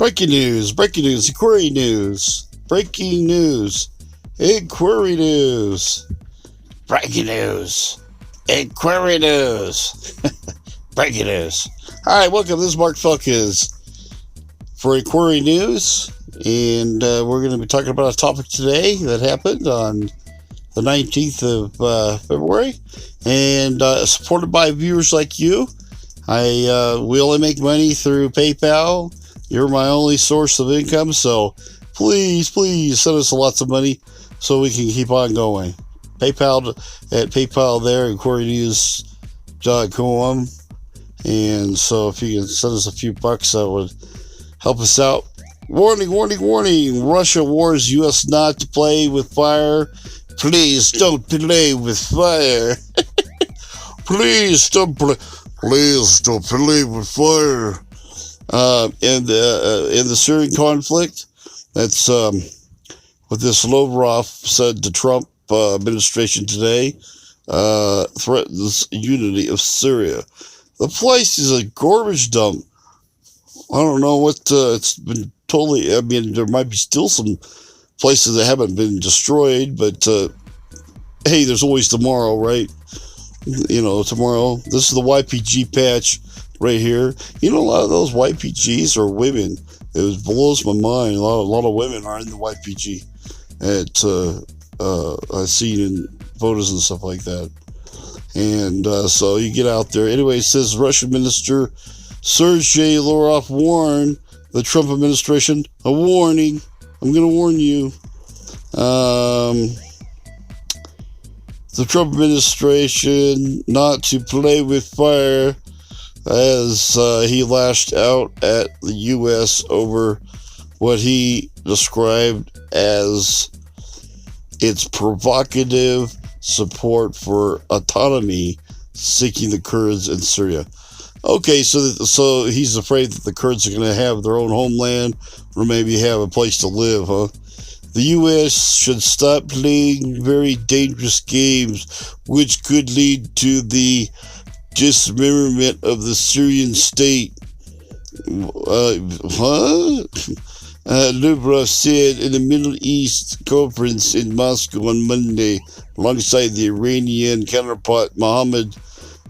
Breaking news, inquiry news, breaking news, inquiry news, breaking news, inquiry news, breaking news. Hi, welcome. This is Mark Felkes for Inquiry News, and we're going to be talking about a topic today that happened on the 19th of February, and supported by viewers like you. We only make money through PayPal. You're my only source of income, so please send us lots of money so we can keep on going. PayPal at PayPal there, inquirynews.com. And so if you can send us a few bucks, that would help us out. Warning, warning, warning. Russia warns U.S. not to play with fire. Please don't play with fire. Please don't play with fire. In the Syrian conflict, that's what this Lavrov said to Trump administration today, threatens unity of Syria. The place is a garbage dump. I don't know what it's been totally. I mean, there might be still some places that haven't been destroyed, but hey, there's always tomorrow, right? You know, tomorrow. This is the YPG patch right here. You know, a lot of those YPGs are women. It blows my mind. A lot of women are in the YPG. I've seen in photos and stuff like that. And so you get out there. Anyway, it says Russian Minister Sergei Lavrov warned the Trump administration. A warning. I'm going to warn you. The Trump administration not to play with fire, as he lashed out at the U.S. over what he described as its provocative support for autonomy seeking the Kurds in Syria. Okay, so he's afraid that the Kurds are going to have their own homeland or maybe have a place to live, huh? The U.S. should stop playing very dangerous games which could lead to the dismemberment of the Syrian state. Lavrov said in the Middle East conference in Moscow on Monday, alongside the Iranian counterpart Mohammed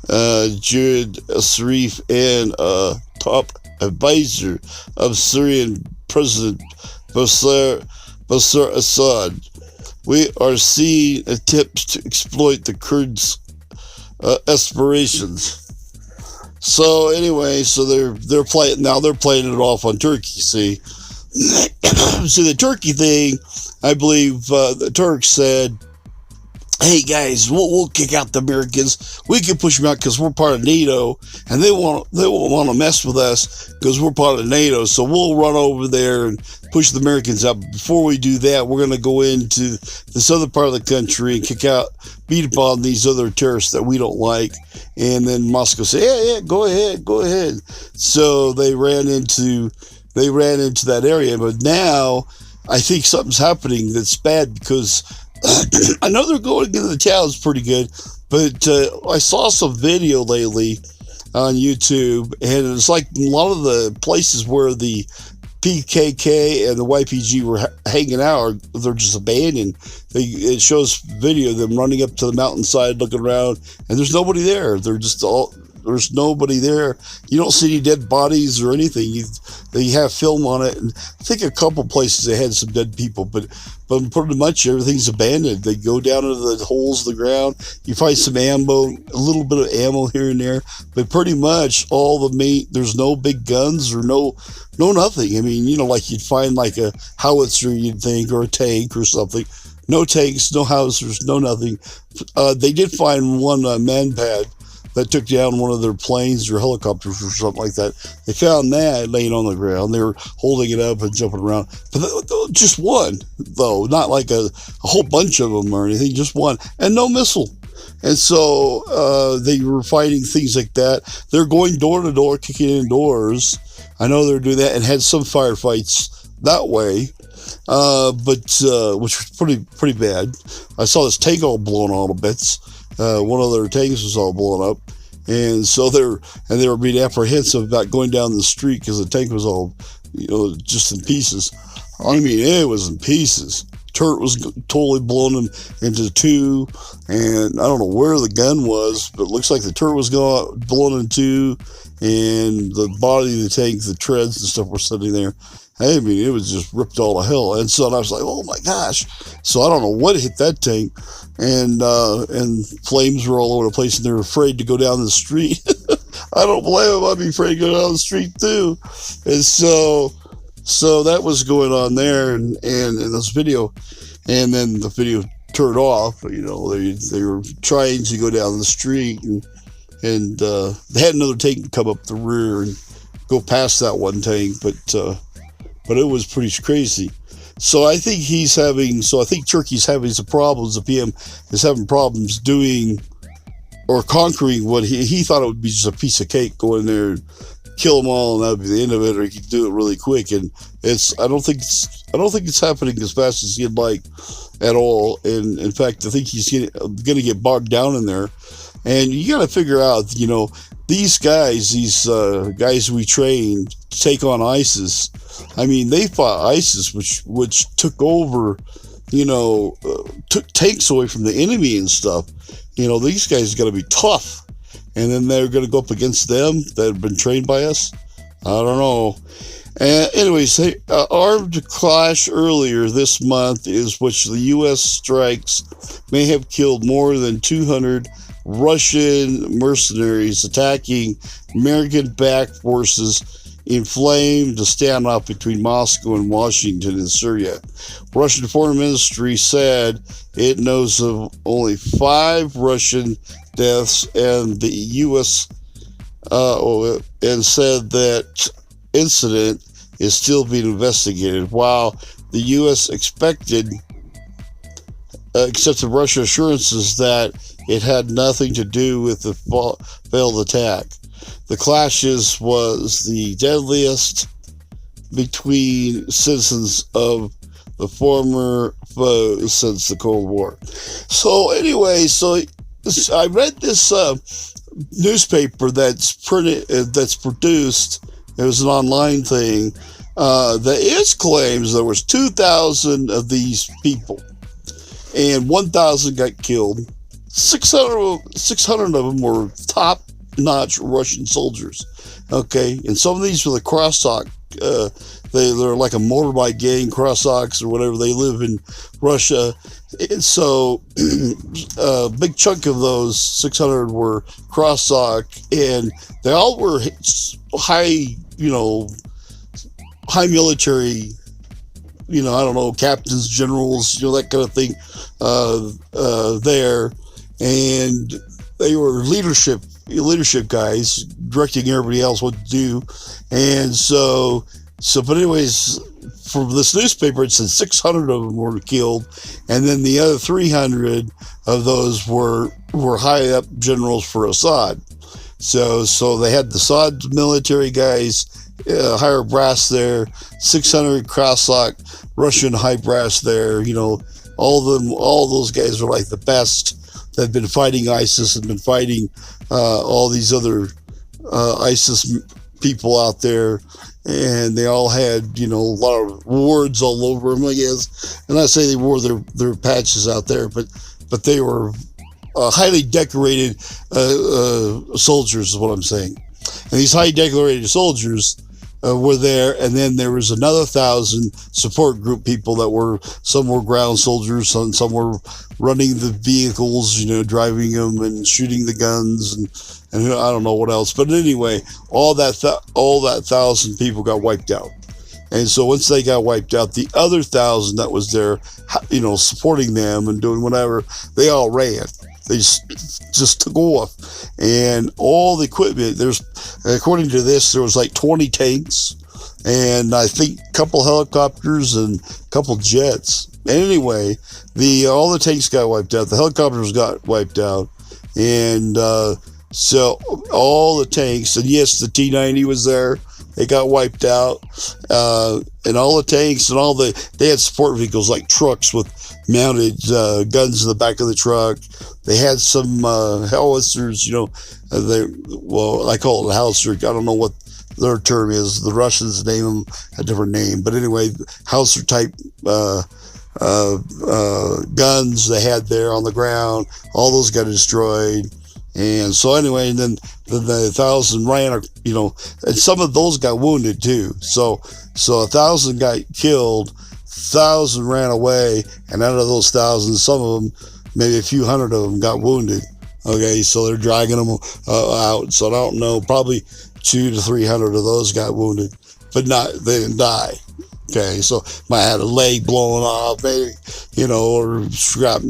Javad Zarif and a top advisor of Syrian President Bashar Assad. We are seeing attempts to exploit the Kurds' aspirations. So anyway, so they're playing now. They're playing it off on Turkey. See, see the Turkey thing. I believe the Turks said, "Hey guys, we'll kick out the Americans. We can push them out because we're part of NATO, and they won't want to mess with us because we're part of NATO. So we'll run over there and push the Americans out. Before we do that, we're going to go into this other part of the country and beat upon these other terrorists that we don't like." And then Moscow said, "Yeah, go ahead." So they ran into that area. But now I think something's happening that's bad because I know they're going into the towns pretty good, but I saw some video lately on YouTube, and it's like a lot of the places where the PKK and the YPG were hanging out, they're just abandoned. It shows video of them running up to the mountainside, looking around, and there's nobody there. There's nobody there. You don't see any dead bodies or anything. They have film on it, and I think a couple places they had some dead people, but pretty much everything's abandoned. They go down into the holes of the ground. You find some ammo, a little bit of ammo here and there, but pretty much there's no big guns or no nothing. I mean, you know, like you'd find like a howitzer, you'd think, or a tank or something. No tanks, no howitzers, no nothing. They did find one man pad that took down one of their planes or helicopters or something like that. They found that laying on the ground. They were holding it up and jumping around. But just one, though, not like a whole bunch of them or anything, just one. And no missile. And so they were fighting things like that. They're going door to door, kicking in doors. I know they're doing that and had some firefights that way. But which was pretty bad. I saw this tank all blown all to bits. One of their tanks was all blown up, and so they were being apprehensive about going down the street because the tank was all just in pieces. I mean, it was in pieces. Turret was totally blown him into two, and I don't know where the gun was, but it looks like the turret was blown in two, and the body of the tank, the treads and stuff were sitting there. I mean, it was just ripped all to hell. And so I was like, oh my gosh. So I don't know what hit that tank, and flames were all over the place, and they were afraid to go down the street. I don't blame them. I'd be afraid to go down the street too. And so that was going on there, and in this video, and then the video turned off. They were trying to go down the street, and they had another tank come up the rear and go past that one tank, but it was pretty crazy. So I think Turkey's having some problems. The PM is having problems doing or conquering what he thought it would be just a piece of cake, go in there and kill them all, and that would be the end of it, or he could do it really quick. And I don't think it's happening as fast as he'd like at all. And in fact, I think he's going to get bogged down in there. And you got to figure out, these guys we trained to take on ISIS. I mean, they fought ISIS, which took over, took tanks away from the enemy and stuff. These guys got to be tough. And then they're going to go up against them that have been trained by us. I don't know. Anyways, armed clash earlier this month is which the U.S. strikes may have killed more than 200 Russian mercenaries attacking American-backed forces, inflamed the standoff between Moscow and Washington in Syria. Russian Foreign Ministry said it knows of only 5 Russian deaths, and the U.S. And said that incident is still being investigated, while the U.S. accepted Russia's assurances that it had nothing to do with the failed attack. The clashes was the deadliest between citizens of the former foe since the Cold War. So anyway, I read this newspaper that's produced. It was an online thing. That it claims there was 2,000 of these people, and 1,000 got killed. 600 of them were top-notch Russian soldiers. Okay, and some of these were the Cossack. They're like a motorbike gang, Cossacks or whatever. They live in Russia. And so a big chunk of those 600 were Cossack, and they all were high military, I don't know, captains, generals, that kind of thing there. And they were leadership guys, directing everybody else what to do. And but anyways, from this newspaper, it said 600 of them were killed, and then the other 300 of those were high up generals for Assad. So they had the Assad military guys, higher brass there, 600 Cossack Russian high brass there. All those guys were like the best that had been fighting ISIS and been fighting all these other ISIS people out there. And they all had, a lot of awards all over them, I guess. And I say they wore their patches out there, but they were highly decorated soldiers, is what I'm saying. And these highly decorated soldiers were there, and then there was another 1,000 support group people some were ground soldiers, some were running the vehicles, driving them and shooting the guns, and I don't know what else. But anyway, all that 1,000 people got wiped out. And so once they got wiped out, the other 1,000 that was there, supporting them and doing whatever, they all ran. They just took off. And all the equipment, according to this, there was like 20 tanks, and I think a couple helicopters and a couple jets. Anyway, all the tanks got wiped out. The helicopters got wiped out. And so all the tanks, and yes, the T-90 was there. They got wiped out. And all the tanks and they had support vehicles like trucks with mounted guns in the back of the truck. They had some howitzers, I call it a howitzer. I don't know what their term is. The Russians name them a different name, but anyway, Hauser type guns they had there on the ground. All those got destroyed. And so anyway, and then the 1,000 ran, and some of those got wounded too. So 1,000 got killed, 1,000 ran away, and out of those 1,000, some of them, maybe a few hundred of them, got wounded. Okay, so they're dragging them out. So I don't know, probably 200 to 300 of those got wounded, but they didn't die. Okay, so might have had a leg blown off, maybe, or scrap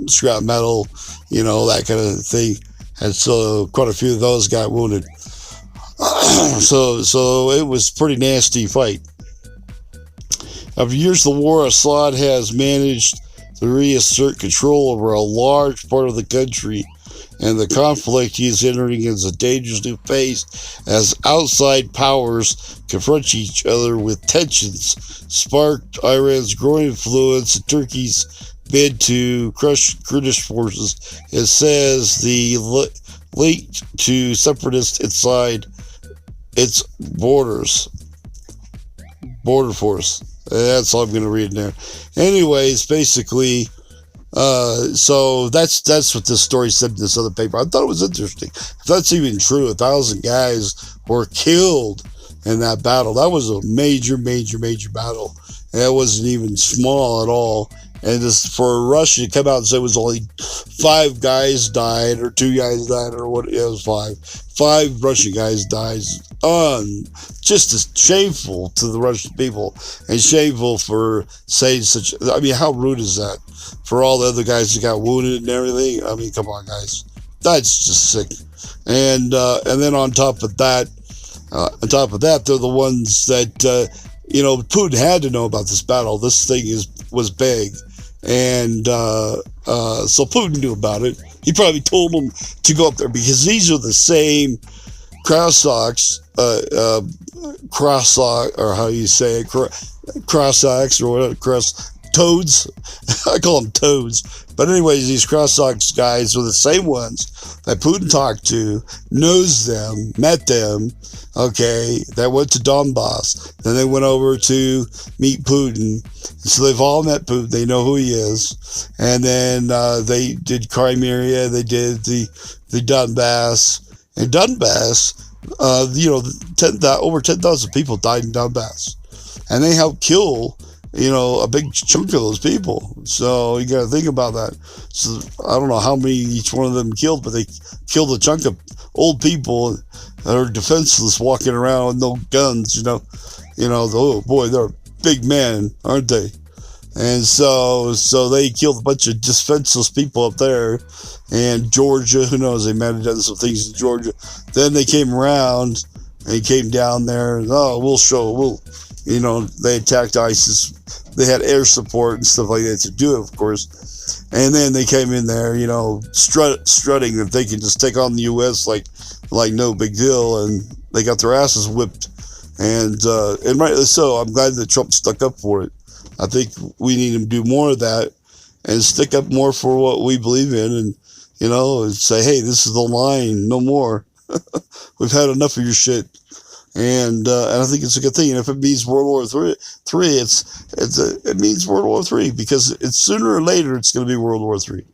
metal, that kind of thing. And so quite a few of those got wounded. So it was a pretty nasty fight. After years of the war, Assad has managed to reassert control over a large part of the country, and the conflict he is entering is a dangerous new phase as outside powers confront each other with tensions sparked Iran's growing influence and Turkey's bid to crush Kurdish forces. It says the linked to separatists inside its border force. That's all I'm going to read in there. Anyways, basically, so that's what this story said in this other paper. I thought it was interesting. If that's even true, 1,000 guys were killed in that battle. That was a major battle. And it wasn't even small at all. And just for Russia to come out and say it was only 5 guys died or 2 guys died or what, it was 5. 5 Russian guys died. Just as shameful to the Russian people and shameful for saying such. I mean, how rude is that for all the other guys that got wounded and everything? I mean, come on, guys, that's just sick. And then on top of that, they're the ones that Putin had to know about this battle. This thing was big. And so Putin knew about it. He probably told them to go up there because these are the same Cossacks, or how you say it, Cossacks or whatever, toads. I call them toads. But anyways, these Cossacks guys are the same ones that Putin talked to, knows them, met them, okay, that went to Donbass. Then they went over to meet Putin. So they've all met Putin. They know who he is. And then they did Crimea. They did the Donbass. And Donbass, over 10,000 people died in Donbass. And they helped kill a big chunk of those people. So you got to think about that. So I don't know how many each one of them killed, but they killed a chunk of old people that are defenseless walking around with no guns, oh boy, they're big men, aren't they? And so they killed a bunch of defenseless people up there. And Georgia, who knows, they might have done some things in Georgia. Then they came around and came down there and, they attacked ISIS. They had air support and stuff like that to do it, of course. And then they came in there, strutting that they could just take on the U.S. like no big deal, and they got their asses whipped. And rightly so. I'm glad that Trump stuck up for it. I think we need to do more of that and stick up more for what we believe in, and say, hey, this is the line, no more. We've had enough of your shit. And I think it's a good thing. And if it means World War III, it means World War III, because it's sooner or later it's going to be World War III.